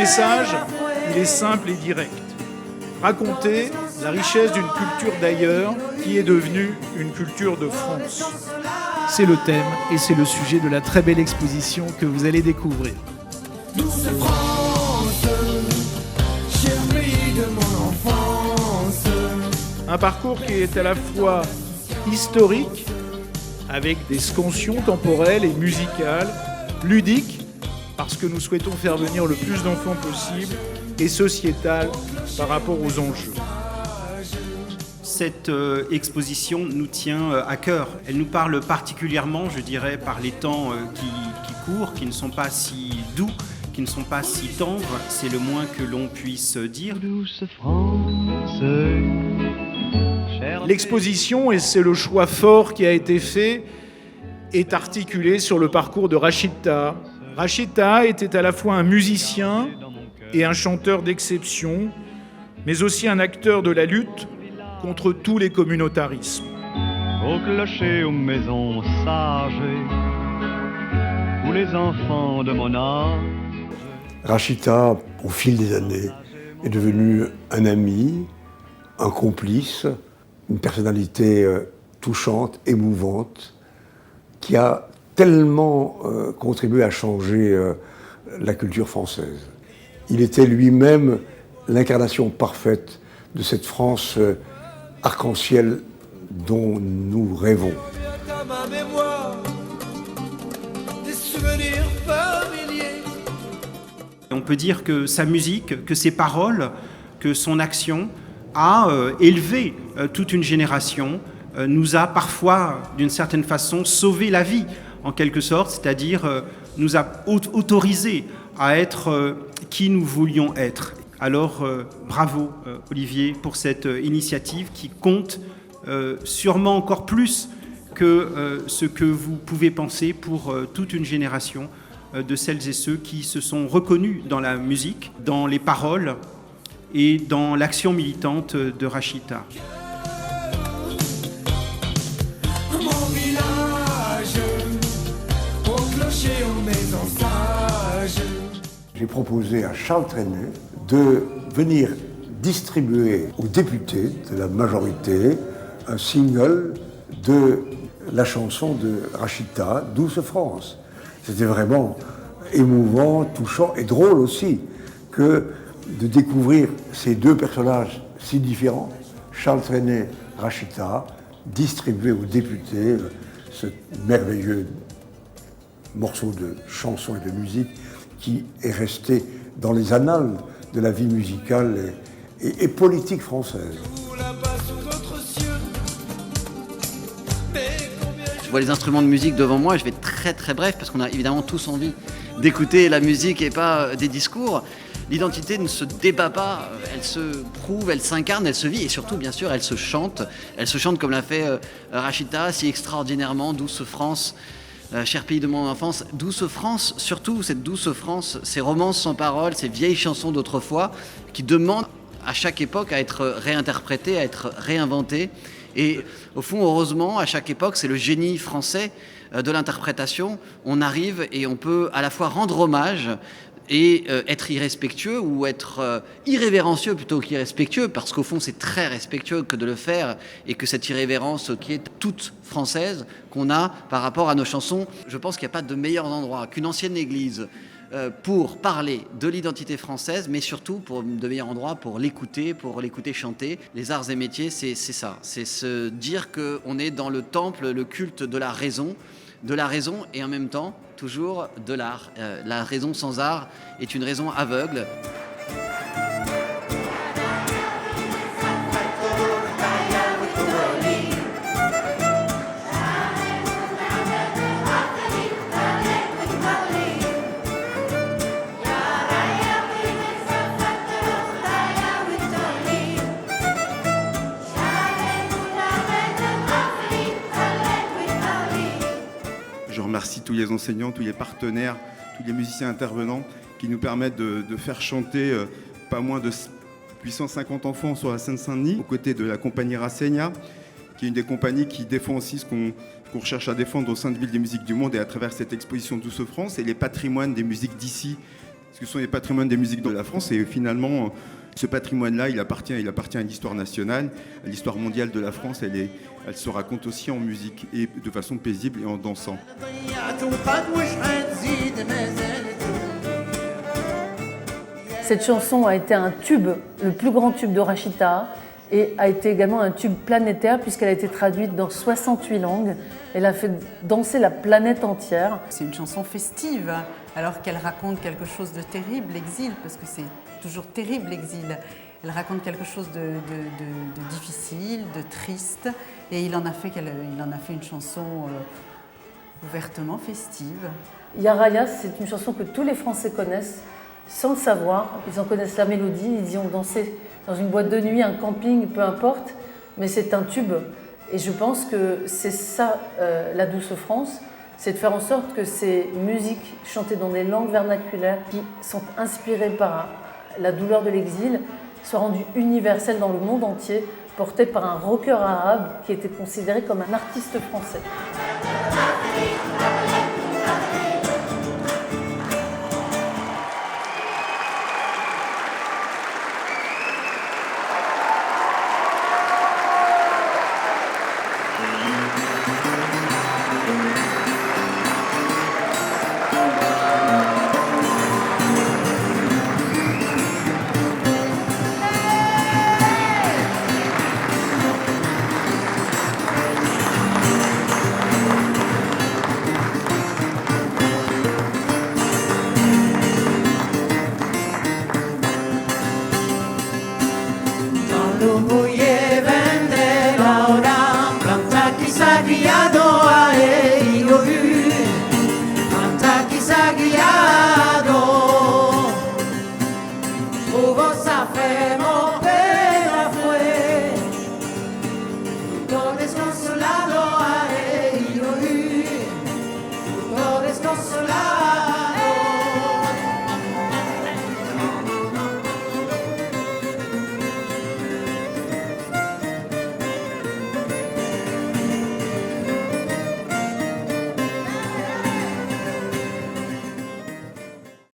message, il est simple et direct. Raconter la richesse d'une culture d'ailleurs qui est devenue une culture de France. C'est le thème et c'est le sujet de la très belle exposition que vous allez découvrir. Douce France, cher pays de mon enfance. Un parcours qui est à la fois historique, avec des scansions temporelles et musicales, ludique, parce que nous souhaitons faire venir le plus d'enfants possible, et sociétal par rapport aux enjeux. Cette exposition nous tient à cœur. Elle nous parle particulièrement, je dirais, par les temps qui courent, qui ne sont pas si doux, qui ne sont pas si tendres, c'est le moins que l'on puisse dire. Douce France. L'exposition, et c'est le choix fort qui a été fait, est articulée sur le parcours de Rachid Taha. Rachid Taha était à la fois un musicien et un chanteur d'exception, mais aussi un acteur de la lutte contre tous les communautarismes. Au clocher, aux maisons sages, où les enfants de mon âge. Rachid Taha, au fil des années, est devenu un ami, un complice, une personnalité touchante, émouvante, qui a tellement contribué à changer la culture française. Il était lui-même l'incarnation parfaite de cette France arc-en-ciel dont nous rêvons. On peut dire que sa musique, que ses paroles, que son action a élevé toute une génération, nous a parfois, d'une certaine façon, sauvé la vie, en quelque sorte, c'est-à-dire nous a autorisé à être qui nous voulions être. Alors, bravo Olivier pour cette initiative qui compte sûrement encore plus que ce que vous pouvez penser pour toute une génération de celles et ceux qui se sont reconnus dans la musique, dans les paroles et dans l'action militante de Rachid Taha. Mon village, au clocher, aux maisons sages. J'ai proposé à Charles Trenet de venir distribuer aux députés de la majorité un single de la chanson de Rachid Taha, Douce France. C'était vraiment émouvant, touchant et drôle aussi que de découvrir ces deux personnages si différents, Charles Trenet, Rachid Taha, distribuer aux députés ce merveilleux morceau de chanson et de musique qui est resté dans les annales de la vie musicale et politique française. Je vois les instruments de musique devant moi, je vais être très bref parce qu'on a évidemment tous envie d'écouter la musique et pas des discours. L'identité ne se débat pas, elle se prouve, elle s'incarne, elle se vit et surtout, bien sûr, elle se chante. Elle se chante comme l'a fait Rachid Taha si extraordinairement, Douce France, cher pays de mon enfance. Douce France, surtout cette douce France, ces romances sans paroles, ces vieilles chansons d'autrefois qui demandent à chaque époque à être réinterprétées, à être réinventées. Et au fond, heureusement, à chaque époque, c'est le génie français de l'interprétation. On arrive et on peut à la fois rendre hommage et être irrespectueux ou être irrévérencieux plutôt qu'irrespectueux, parce qu'au fond c'est très respectueux que de le faire et que cette irrévérence qui est toute française qu'on a par rapport à nos chansons, je pense qu'il n'y a pas de meilleur endroit qu'une ancienne église pour parler de l'identité française, mais surtout pour de meilleurs endroits pour l'écouter chanter. Les arts et métiers, c'est ça, c'est se dire qu'on est dans le temple, le culte de la raison et en même temps toujours de l'art. La raison sans art est une raison aveugle. Je remercie tous les enseignants, tous les partenaires, tous les musiciens intervenants qui nous permettent de faire chanter pas moins de 850 enfants sur la Seine-Saint-Denis, aux côtés de la compagnie Rasegna, qui est une des compagnies qui défend aussi ce qu'on recherche à défendre au sein de Ville des musiques du monde et à travers cette exposition Douce France et les patrimoines des musiques d'ici, Parce que ce sont les patrimoines des musiques de la France et finalement, ce patrimoine-là, il appartient à l'histoire nationale, à l'histoire mondiale de la France. Elle se raconte aussi en musique et de façon paisible et en dansant. Cette chanson a été un tube, le plus grand tube de Rachita, et a été également un tube planétaire puisqu'elle a été traduite dans 68 langues. Elle a fait danser la planète entière. C'est une chanson festive, alors qu'elle raconte quelque chose de terrible, l'exil, parce que c'est toujours terrible l'exil. Elle raconte quelque chose de difficile, de triste, et il en a fait une chanson ouvertement festive. Yaraya, c'est une chanson que tous les Français connaissent, sans le savoir. Ils en connaissent la mélodie, ils y ont dansé dans une boîte de nuit, un camping, peu importe, mais c'est un tube. Et je pense que c'est ça, la douce France, c'est de faire en sorte que ces musiques chantées dans des langues vernaculaires qui sont inspirées par la douleur de l'exil soient rendues universelles dans le monde entier, portées par un rocker arabe qui était considéré comme un artiste français. Dans l'eau mouillée